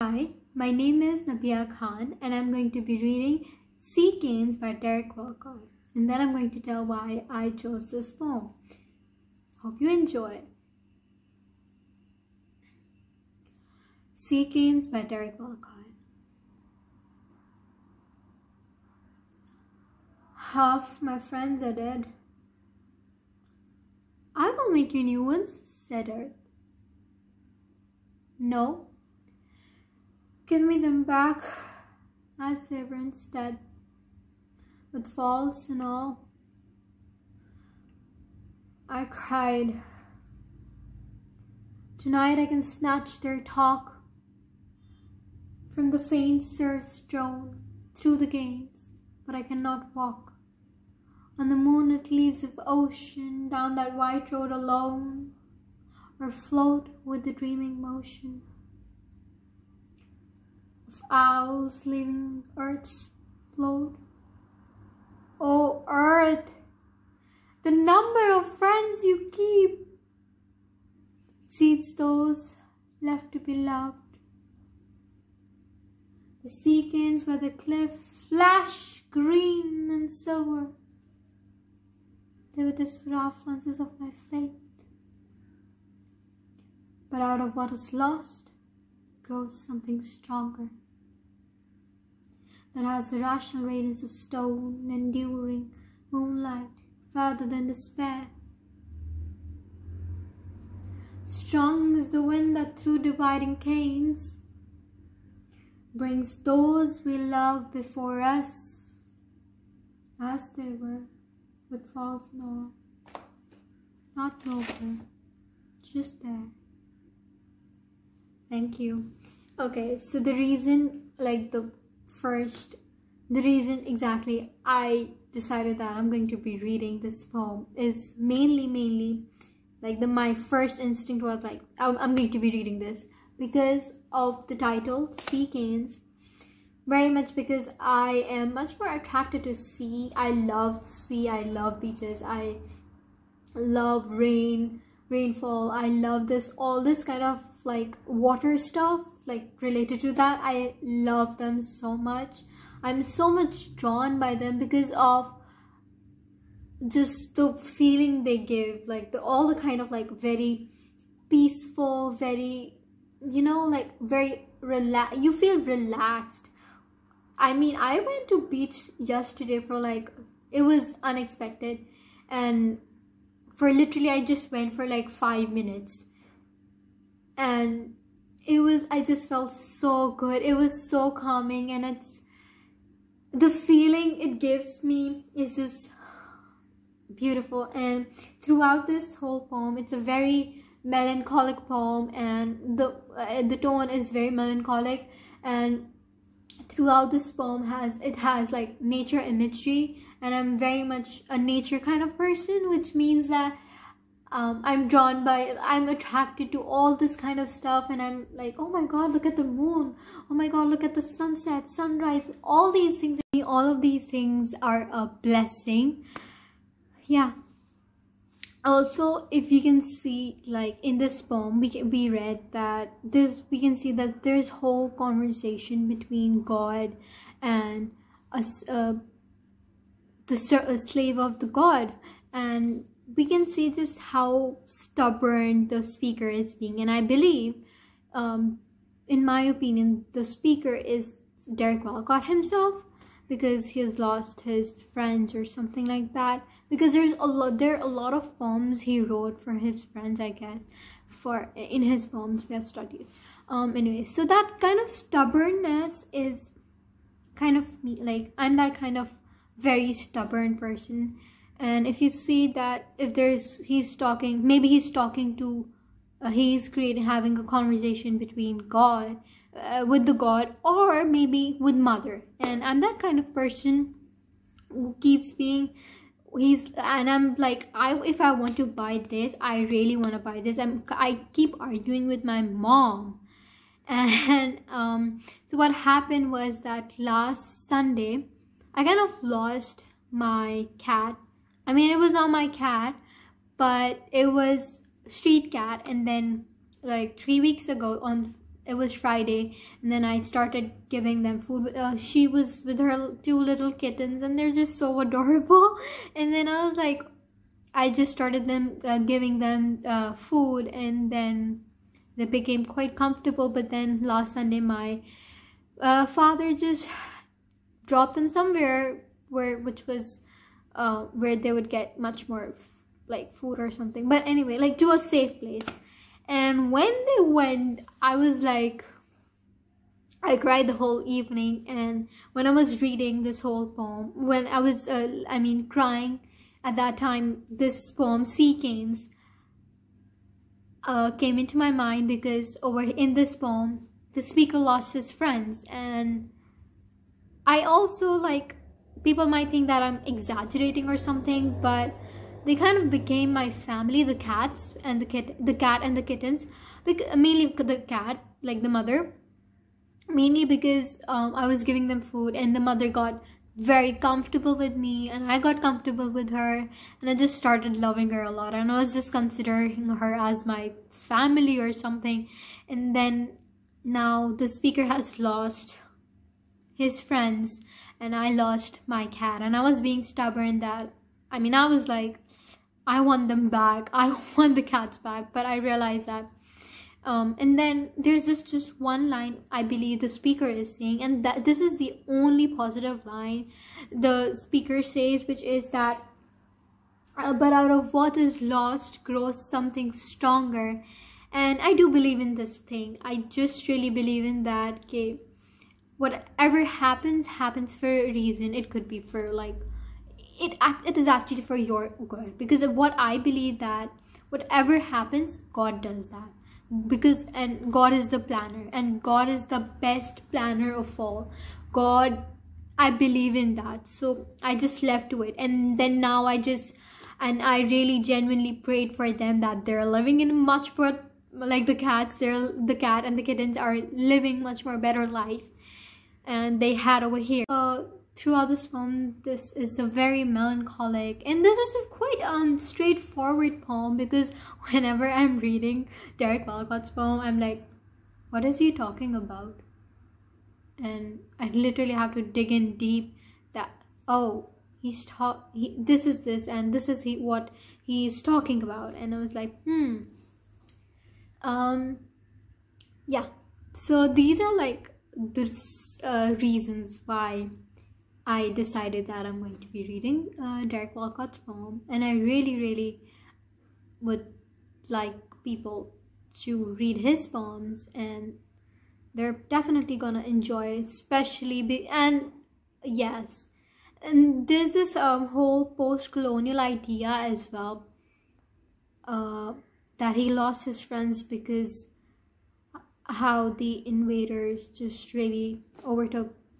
Hi, my name is Nabiha Khan and I'm going to be reading Sea Canes by Derek Walcott, and then I'm going to tell why I chose this poem. Hope you enjoy. Sea Canes by Derek Walcott. Half my friends are dead. I will make you new ones, said Earth. No. Give me them back as they were instead, with faults and all. I cried. Tonight I can snatch their talk from the faint surf strewn through the gates, but I cannot walk on the moonlit leaves of ocean down that white road alone, or float with the dreaming motion of owls leaving Earth's float. Oh Earth, the number of friends you keep exceeds those left to be loved. The sea canes by the cliff flash green and silver. They were the rough glances of my faith. But out of what is lost grows something stronger, that has the rational radiance of stone, enduring moonlight rather than despair. Strong is the wind that through dividing canes brings those we love before us, as they were, with faults and all, not over, just there. Thank you. Okay, so the reason, the reason exactly I decided that I'm going to be reading this poem is mainly my first instinct was I'm going to be reading this because of the title, Sea Canes. Very much because I am much more attracted to sea. I love sea, I love beaches, I love rainfall, I love all this kind of water stuff, related to that. I love them so much. I'm so much drawn by them because of just the feeling they give, all the kind of very peaceful, very, very you feel relaxed. I mean, I went to beach yesterday for it was unexpected, and for literally I just went for 5 minutes, and I just felt so good. It was so calming, and it's the feeling it gives me is just beautiful. And throughout this whole poem, it's a very melancholic poem, and the tone is very melancholic, and throughout this poem has nature imagery, and I'm very much a nature kind of person, which means that I'm attracted to all this kind of stuff, and I'm oh my god, look at the moon, oh my god, look at the sunset, sunrise, all these things. All of these things are a blessing. Yeah. Also, if you can see, in this poem, we read that we can see that there's whole conversation between God and a slave of the God, and we can see just how stubborn the speaker is being. And I believe, in my opinion, the speaker is Derek Walcott himself, because he has lost his friends or something like that. Because there are a lot of poems he wrote for his friends, I guess. In his poems we have studied. Anyway, so that kind of stubbornness is kind of me. I'm that kind of very stubborn person. And if you see that he's having a conversation between God, with the God, or maybe with mother, and I'm that kind of person who keeps being I'm if I want to buy this, I really want to buy this, I keep arguing with my mom. And so what happened was that last Sunday I kind of lost my cat. I mean, it was not my cat, but it was street cat. And then 3 weeks ago it was Friday, and then I started giving them food. She was with her 2 little kittens, and they're just so adorable. And then I was like, I just started giving them food, and then they became quite comfortable. But then last Sunday, my father just dropped them somewhere which was where they would get much more like food or something. But anyway, like to a safe place. And when they went, I was like, I cried the whole evening. And when I was reading this whole poem, when I was crying at that time, this poem Sea Canes came into my mind, because over in this poem the speaker lost his friends. And I also, like, people might think that I'm exaggerating or something, but they kind of became my family, the cats and the cat and the kittens, mainly the cat, like the mother, mainly because I was giving them food, and the mother got very comfortable with me, and I got comfortable with her, and I just started loving her a lot, and I was just considering her as my family or something. And then now the speaker has lost his friends, and I lost my cat, and I was being stubborn that, I was like, I want them back, I want the cats back. But I realized that and then there's just one line I believe the speaker is saying, and that this is the only positive line the speaker says, which is that but out of what is lost grows something stronger. And I do believe in this thing. I just really believe in that. Okay, whatever happens for a reason. It could be for, like, it is actually for your good, because of what I believe, that whatever happens, God does that, and God is the planner, and God is the best planner of all. God, I believe in that. So I just left to it. And then now I really genuinely prayed for them, that they're living in a much more, like the cat and the kittens are living much more better life and they had over here. Throughout this poem, this is a very melancholic, and this is a quite straightforward poem, because whenever I'm reading Derek Walcott's poem, I'm like, what is he talking about? And I literally have to dig in deep, that, oh, this is this, and this is what he's talking about. And I was like, yeah. So these are like the reasons why I decided that I'm going to be reading Derek Walcott's poem, and I really would like people to read his poems, and they're definitely gonna enjoy it, especially and yes, and there's this whole post-colonial idea as well, that he lost his friends because how the invaders just really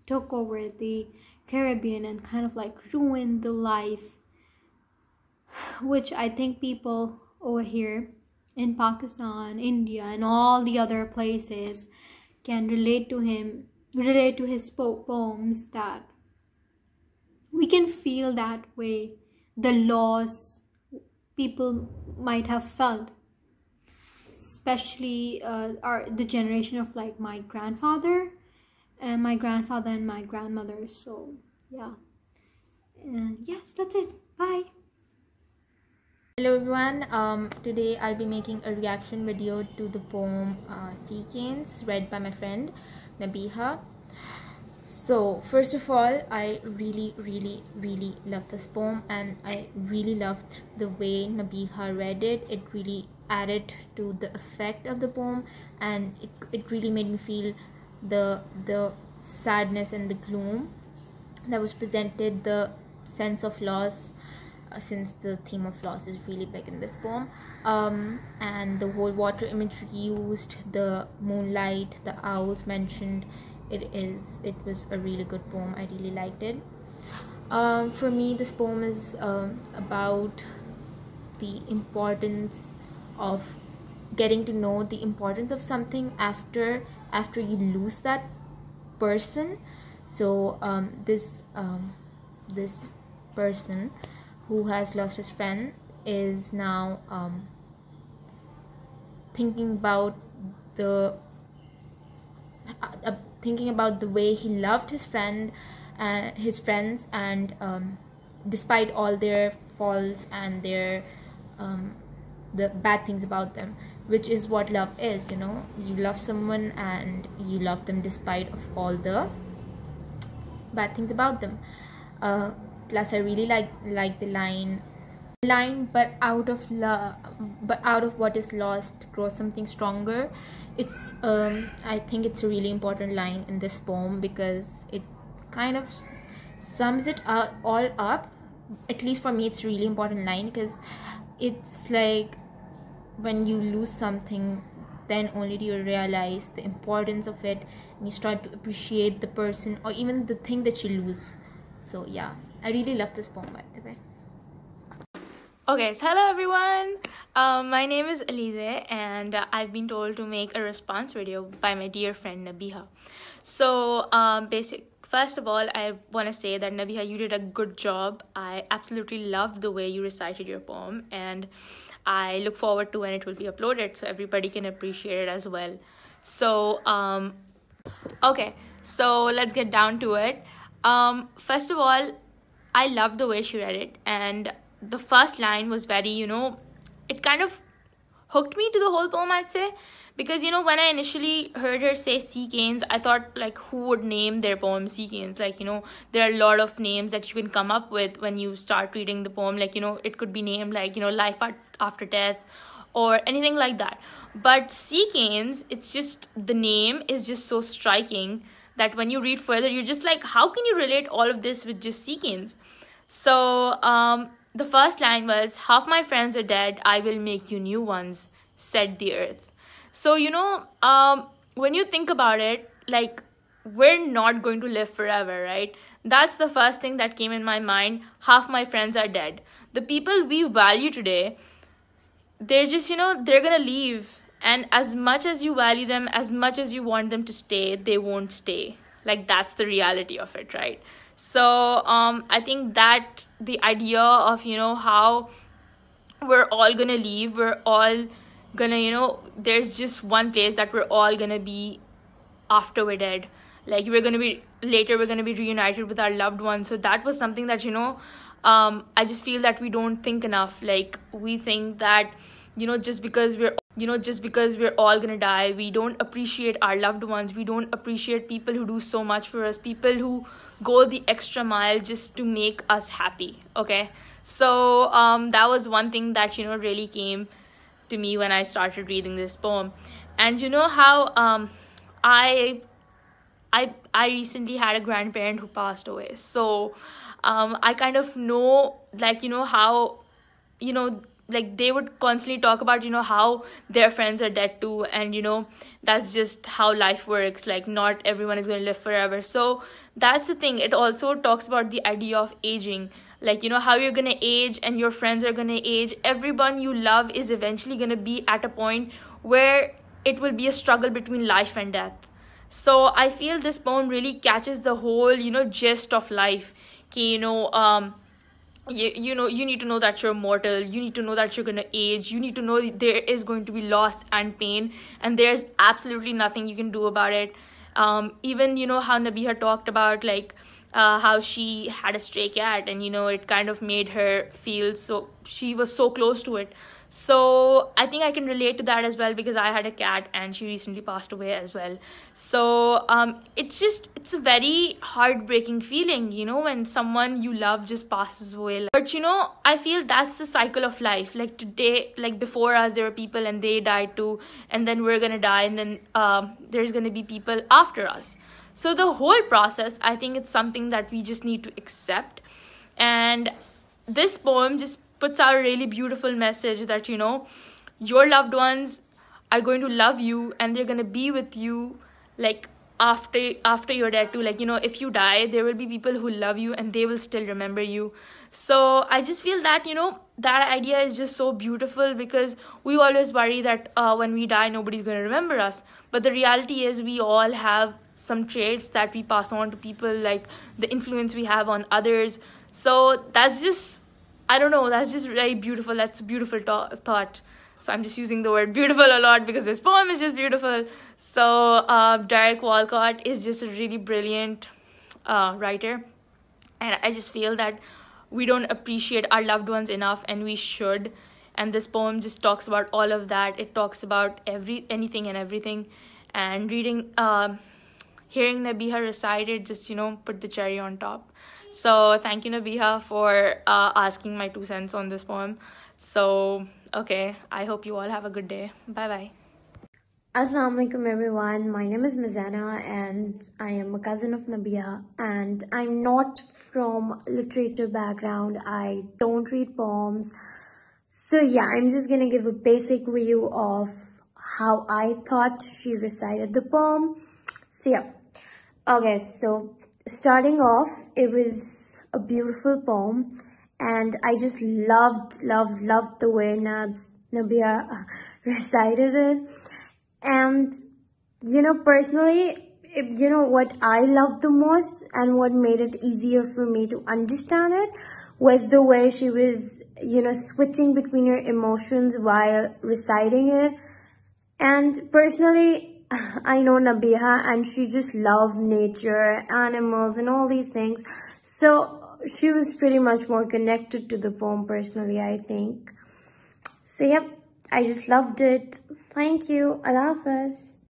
took over the Caribbean and kind of like ruined the life, which I think people over here in Pakistan, India, and all the other places can relate to his poems, that we can feel that way, the loss people might have felt, especially the generation of like my grandfather and my grandmother. So yeah, yes, that's it. Bye. Hello everyone, today I'll be making a reaction video to the poem Sea Canes, read by my friend Nabiha. So first of all, I really loved this poem, and I really loved the way Nabiha read it. It really added to the effect of the poem, and it really made me feel the sadness and the gloom that was presented, the sense of loss, since the theme of loss is really big in this poem, and the whole water imagery used, the moonlight, the owls mentioned. It was a really good poem. I really liked it. For me, this poem is about the importance of getting to know the importance of something after you lose that person. So this person who has lost his friend is now thinking about the thinking about the way he loved his friends, and despite all their faults and their the bad things about them, which is what love is. You know, you love someone and you love them despite of all the bad things about them. Plus I really like the line, but out of what is lost grows something stronger. It's I think it's a really important line in this poem, because it kind of sums it all up. At least for me, it's a really important line, because it's like when you lose something, then only do you realize the importance of it, and you start to appreciate the person or even the thing that you lose. So yeah, I really love this poem, by the way. Okay, so hello everyone. My name is Alize, and I've been told to make a response video by my dear friend Nabiha. So first of all, I want to say that Nabiha, you did a good job. I absolutely loved the way you recited your poem, and I look forward to when it will be uploaded so everybody can appreciate it as well. So okay, so let's get down to it. First of all, I loved the way she read it, and the first line was very, it kind of hooked me to the whole poem, I'd say, because when I initially heard her say sea canes, I thought, like, who would name their poem sea canes? Like, there are a lot of names that you can come up with when you start reading the poem. Like, it could be named like, life after death or anything like that. But sea canes, it's just, the name is just so striking that when you read further, you're just like, how can you relate all of this with just sea canes? So the first line was, half my friends are dead, I will make you new ones, said the earth. So, when you think about it, like, we're not going to live forever, right? That's the first thing that came in my mind. Half my friends are dead. The people we value today, they're just, they're gonna leave. And as much as you value them, as much as you want them to stay, they won't stay. Like, that's the reality of it, right? So I think that the idea of, how we're all gonna leave, we're all gonna, there's just one place that we're all gonna be after we're dead. Like, we're gonna be reunited with our loved ones. So that was something that, I just feel that we don't think enough. Like, we think that, just because we're all gonna die, we don't appreciate our loved ones. We don't appreciate people who do so much for us, people who go the extra mile just to make us happy. Okay, so that was one thing that really came to me when I started reading this poem. And how I recently had a grandparent who passed away, so I kind of know, like, how, like, they would constantly talk about, how their friends are dead too, and that's just how life works. Like, not everyone is going to live forever. So that's the thing. It also talks about the idea of aging, like, how you're going to age and your friends are going to age. Everyone you love is eventually going to be at a point where it will be a struggle between life and death. So I feel this poem really catches the whole, gist of life. You need to know that you're mortal. You need to know that you're going to age. You need to know there is going to be loss and pain, and there's absolutely nothing you can do about it. Even how Nabiha talked about, like, how she had a stray cat, and it kind of made her feel so, she was so close to it. So I think I can relate to that as well, because I had a cat and she recently passed away as well. So it's a very heartbreaking feeling, when someone you love just passes away. But I feel that's the cycle of life. Like, today, like, before us there were people and they died too, and then we're gonna die, and then there's gonna be people after us. So the whole process, I think it's something that we just need to accept. And this poem just puts out a really beautiful message that, your loved ones are going to love you, and they're going to be with you, like, after you're dead too. Like, if you die, there will be people who love you and they will still remember you. So I just feel that, that idea is just so beautiful, because we always worry that when we die, nobody's going to remember us. But the reality is, we all have some traits that we pass on to people, like the influence we have on others. So that's just, I don't know, that's just very beautiful. That's a beautiful thought. So I'm just using the word beautiful a lot because this poem is just beautiful. So Derek Walcott is just a really brilliant writer, and I just feel that we don't appreciate our loved ones enough, and we should. And this poem just talks about all of that. It talks about anything and everything. And hearing Nabiha recite it just, put the cherry on top. So thank you, Nabiha, for asking my 2 cents on this poem. So okay, I hope you all have a good day. Bye bye. Assalamu alaikum everyone, my name is Mizana and I am a cousin of Nabiha, and I'm not from literature background. I don't read poems. So yeah, I'm just gonna give a basic view of how I thought she recited the poem. So yeah, okay, so starting off, it was a beautiful poem, and I just loved the way Nabiha recited it. And personally, what I loved the most and what made it easier for me to understand it was the way she was, switching between her emotions while reciting it. And personally, I know Nabiha, and she just loved nature, animals, and all these things. So she was pretty much more connected to the poem personally, I think. So yep, I just loved it. Thank you. Allah Hafiz.